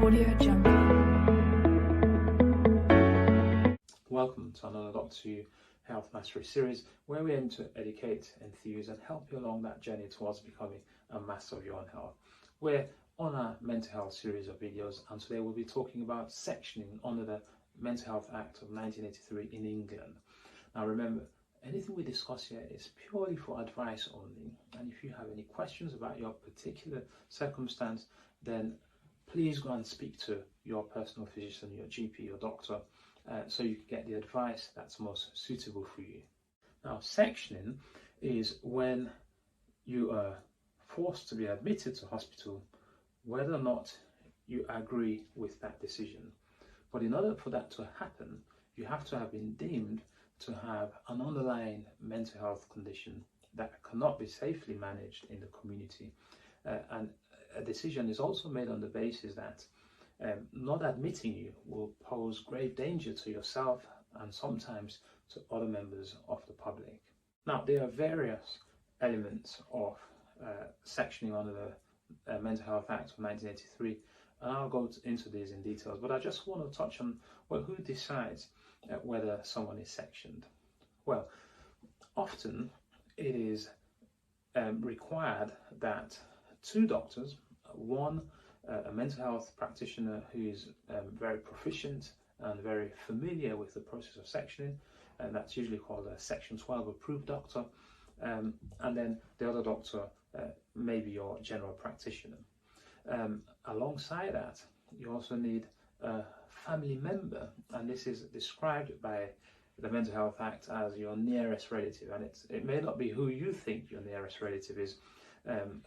Audio Jungle. Welcome to another Doctor Who Health Mastery series, where we aim to educate, enthuse and help you along that journey towards becoming a master of your own health. We're on our mental health series of videos, and today we'll be talking about sectioning under the Mental Health Act of 1983 in England. Now remember, anything we discuss here is purely for advice only, and if you have any questions about your particular circumstance, then please go and speak to your personal physician, your GP, your doctor, so you can get the advice that's most suitable for you. Now, sectioning is when you are forced to be admitted to hospital, whether or not you agree with that decision. But in order for that to happen, you have to have been deemed to have an underlying mental health condition that cannot be safely managed in the community. And a decision is also made on the basis that not admitting you will pose grave danger to yourself and sometimes to other members of the public. Now, there are various elements of sectioning under the Mental Health Act of 1983, and I'll go into these in details, but I just want to touch on, well, who decides whether someone is sectioned? Well, often it is required that two doctors, one a mental health practitioner who is very proficient and very familiar with the process of sectioning, and that's usually called a Section 12 approved doctor, and then the other doctor may be your general practitioner. Alongside that, you also need a family member, and this is described by the Mental Health Act as your nearest relative, and it may not be who you think your nearest relative is.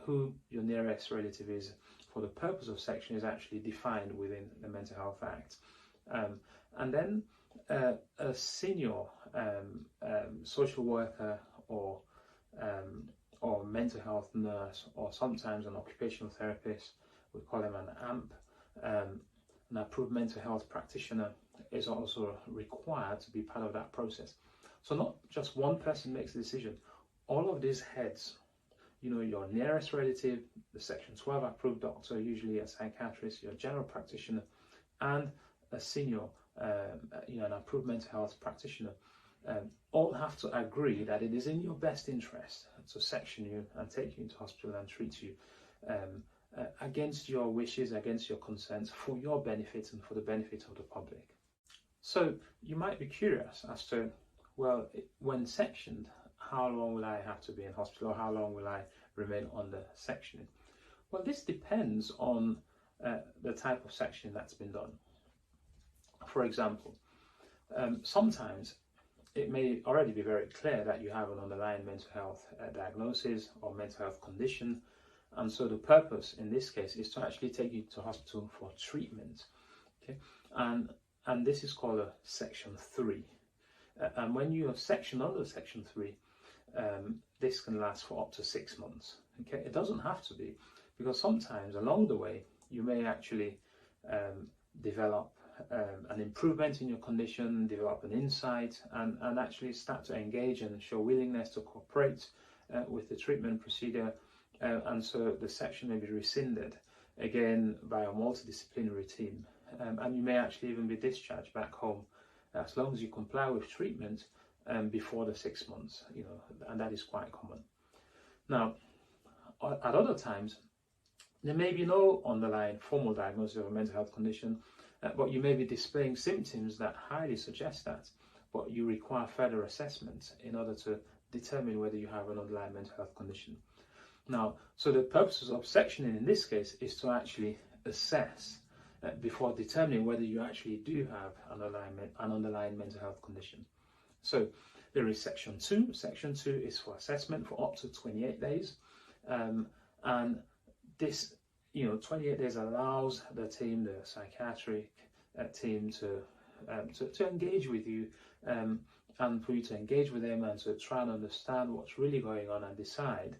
Who your nearest relative is for the purpose of section is actually defined within the Mental Health Act. And then a senior social worker or mental health nurse, or sometimes an occupational therapist, we call them an AMP, an approved mental health practitioner, is also required to be part of that process. So not just one person makes the decision. All of these heads, your nearest relative, the Section 12 approved doctor, usually a psychiatrist, your general practitioner, and a senior, an approved mental health practitioner, all have to agree that it is in your best interest to section you and take you into hospital and treat you against your wishes, against your consents, for your benefit and for the benefit of the public. So you might be curious as to, well, when sectioned, how long will I have to be in hospital, or how long will I remain under sectioning? Well, this depends on the type of sectioning that's been done. For example, sometimes it may already be very clear that you have an underlying mental health diagnosis or mental health condition, and so the purpose in this case is to actually take you to hospital for treatment. Okay, and this is called a Section 3. And when you have sectioned under Section 3, this can last for up to 6 months. Okay, it doesn't have to be, because sometimes along the way you may actually develop an improvement in your condition, develop an insight, and actually start to engage and show willingness to cooperate with the treatment procedure, and so the section may be rescinded again by a multidisciplinary team, and you may actually even be discharged back home as long as you comply with treatment before the 6 months, and that is quite common. Now, at other times, there may be no underlying formal diagnosis of a mental health condition, but you may be displaying symptoms that highly suggest that, but you require further assessment in order to determine whether you have an underlying mental health condition. Now, so the purposes of sectioning in this case is to actually assess before determining whether you actually do have an underlying mental health condition. So there is Section 2. Section 2 is for assessment for up to 28 days. And this, 28 days allows the team, the psychiatric team, to engage with you, and for you to engage with them and to try and understand what's really going on and decide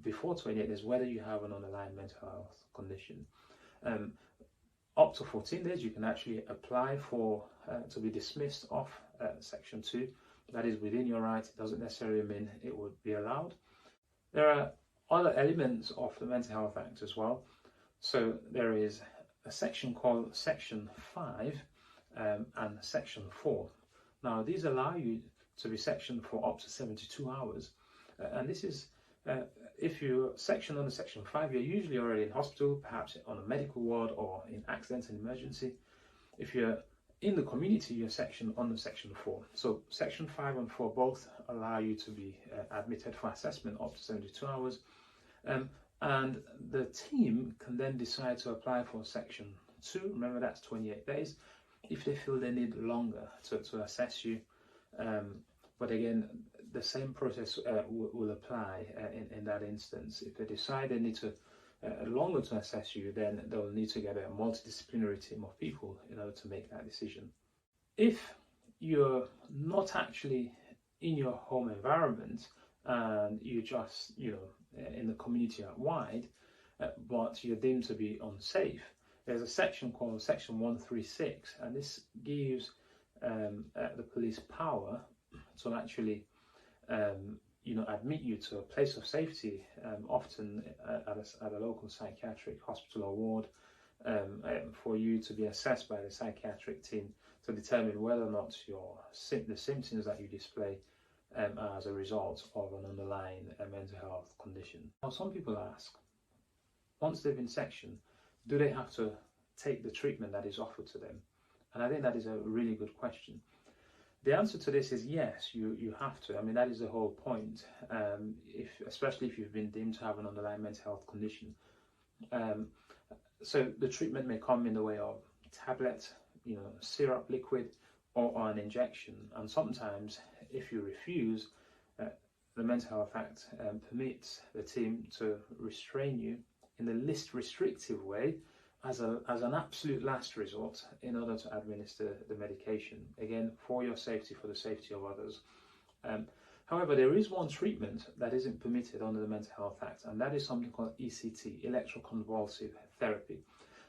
before 28 days whether you have an underlying mental health condition. Up to 14 days, you can actually apply for to be dismissed off Section 2. That is within your right. It doesn't necessarily mean it would be allowed. There are other elements of the Mental Health Act as well. So there is a section called Section 5 and Section 4. Now, these allow you to be sectioned for up to 72 hours. And this is, if you're sectioned under Section 5, you're usually already in hospital, perhaps on a medical ward or in accident and emergency. If you're in the community, you're sectioned under Section 4. So Section 5 and 4 both allow you to be admitted for assessment up to 72 hours. And the team can then decide to apply for Section 2. Remember, that's 28 days. If they feel they need longer to assess you. But again, the same process will apply in that instance. If they decide they need to longer to assess you, then they'll need to get a multidisciplinary team of people in order to make that decision. If you're not actually in your home environment and you're just, in the community at wide, but you're deemed to be unsafe, there's a section called Section 136, and this gives the police power to actually admit you to a place of safety, often at a local psychiatric hospital or ward, for you to be assessed by the psychiatric team to determine whether or not the symptoms that you display are as a result of an underlying mental health condition. Now, some people ask, once they've been sectioned, do they have to take the treatment that is offered to them? And I think that is a really good question. The answer to this is yes, you have to. I mean, that is the whole point, especially if you've been deemed to have an underlying mental health condition. So the treatment may come in the way of tablet, syrup, liquid, or an injection. And sometimes, if you refuse, the Mental Health Act permits the team to restrain you in the least restrictive way as an absolute last resort in order to administer the medication, again, for your safety, for the safety of others. However, there is one treatment that isn't permitted under the Mental Health Act, and that is something called ECT, electroconvulsive therapy.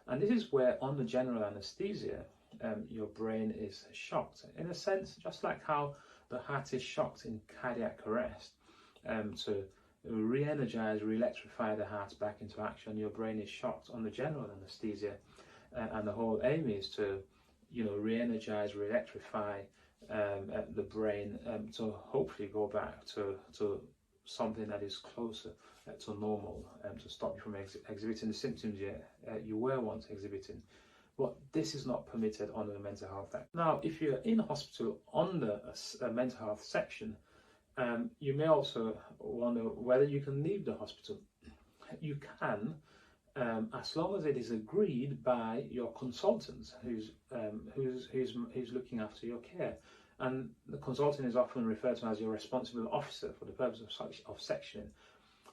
And this is where, under general anesthesia, your brain is shocked, in a sense, just like how the heart is shocked in cardiac arrest. To re-energize, re-electrify the heart back into action, your brain is shocked under general anesthesia, and the whole aim is to, re-energize, re-electrify the brain to hopefully go back to something that is closer to normal, to stop you from exhibiting the symptoms you were once exhibiting. But this is not permitted under the Mental Health Act. Now, if you're in hospital under a mental health section, you may also wonder whether you can leave the hospital. You can, as long as it is agreed by your consultant who's looking after your care. And the consultant is often referred to as your responsible officer for the purpose of sectioning.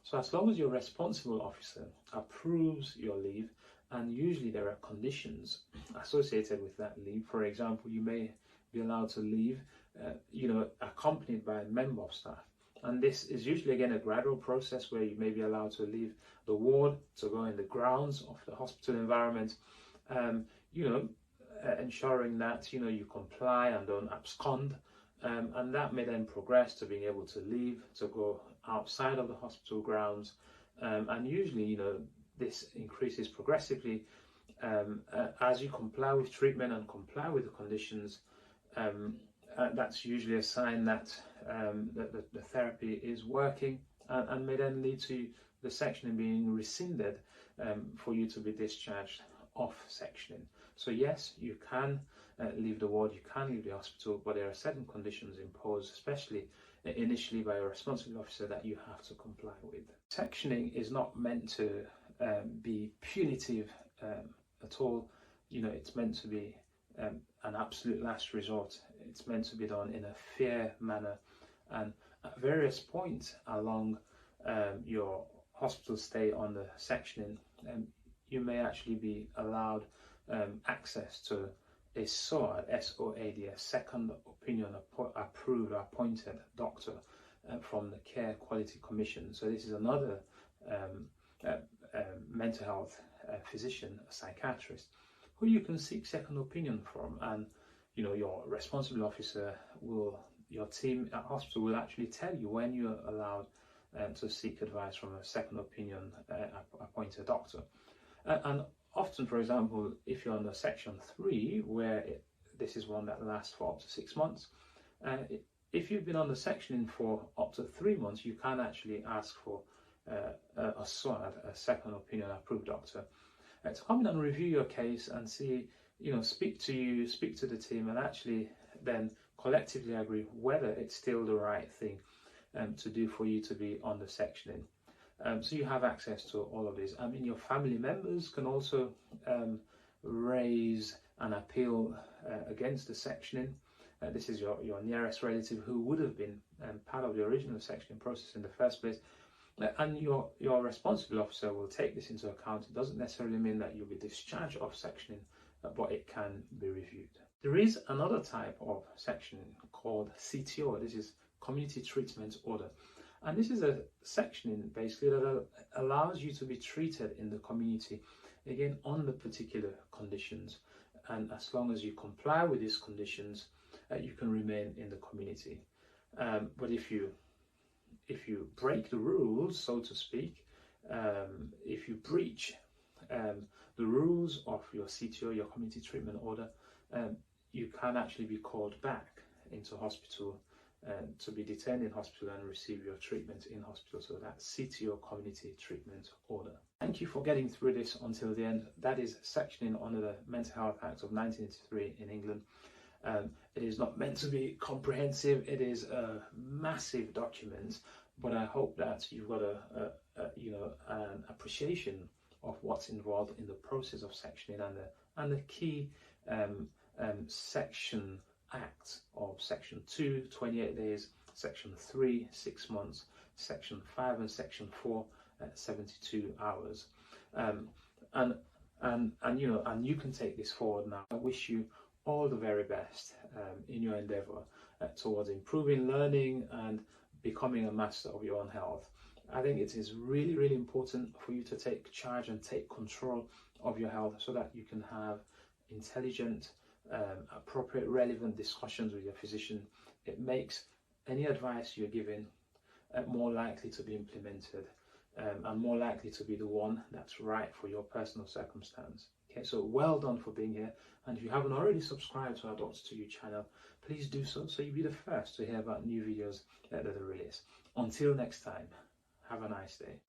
So as long as your responsible officer approves your leave, and usually there are conditions associated with that leave. For example, you may be allowed to leave accompanied by a member of staff. And this is usually, again, a gradual process where you may be allowed to leave the ward to go in the grounds of the hospital environment, ensuring that, you comply and don't abscond. And that may then progress to being able to leave, to go outside of the hospital grounds. And usually, this increases progressively as you comply with treatment and comply with the conditions. That's usually a sign that the therapy is working, and may then lead to the sectioning being rescinded for you to be discharged off sectioning. So yes, you can leave the ward, you can leave the hospital, but there are certain conditions imposed, especially initially by a responsible officer, that you have to comply with. Sectioning is not meant to be punitive at all. It's meant to be an absolute last resort. It's meant to be done in a fair manner, and at various points along your hospital stay on the sectioning, you may actually be allowed access to a SOAD, S-O-A-D, a second opinion approved or appointed doctor from the Care Quality Commission. So this is another mental health physician, a psychiatrist, who you can seek second opinion from, and your responsible officer your team at hospital will actually tell you when you're allowed to seek advice from a second opinion appointed doctor. And often, for example, if you're under section 3, where this is one that lasts for up to 6 months, if you've been under sectioning for up to 3 months, you can actually ask for a SWAD, a second opinion approved doctor, to come in and review your case and see, speak to you, speak to the team, and actually then collectively agree whether it's still the right thing to do for you to be under sectioning. So you have access to all of this. I mean, your family members can also raise an appeal against the sectioning. This is your nearest relative who would have been part of the original sectioning process in the first place. And your responsible officer will take this into account. It doesn't necessarily mean that you'll be discharged of sectioning, but it can be reviewed. There is another type of sectioning called CTO. This is Community Treatment Order. And this is a sectioning basically that allows you to be treated in the community, again, under particular conditions. And as long as you comply with these conditions, you can remain in the community. But if you break the rules, so to speak, if you breach the rules of your CTO, your Community Treatment Order, you can actually be called back into hospital to be detained in hospital and receive your treatment in hospital. So that's CTO, Community Treatment Order. Thank you for getting through this until the end. That is sectioning under the Mental Health Act of 1983 in England. It is not meant to be comprehensive. It is a massive document, but I hope that you've got an appreciation of what's involved in the process of sectioning and the key section acts of section 2, 28 days, section 3, 6 months, section 5 and section 4, 72 hours. And you can take this forward now. I wish you all the very best in your endeavor towards improving learning and becoming a master of your own health. I think it is really, really important for you to take charge and take control of your health so that you can have intelligent, appropriate, relevant discussions with your physician. It makes any advice you're giving more likely to be implemented and more likely to be the one that's right for your personal circumstance. Okay, so well done for being here. And if you haven't already subscribed to our Doctor to You channel, please do so you'll be the first to hear about new videos that are released. Until next time, have a nice day.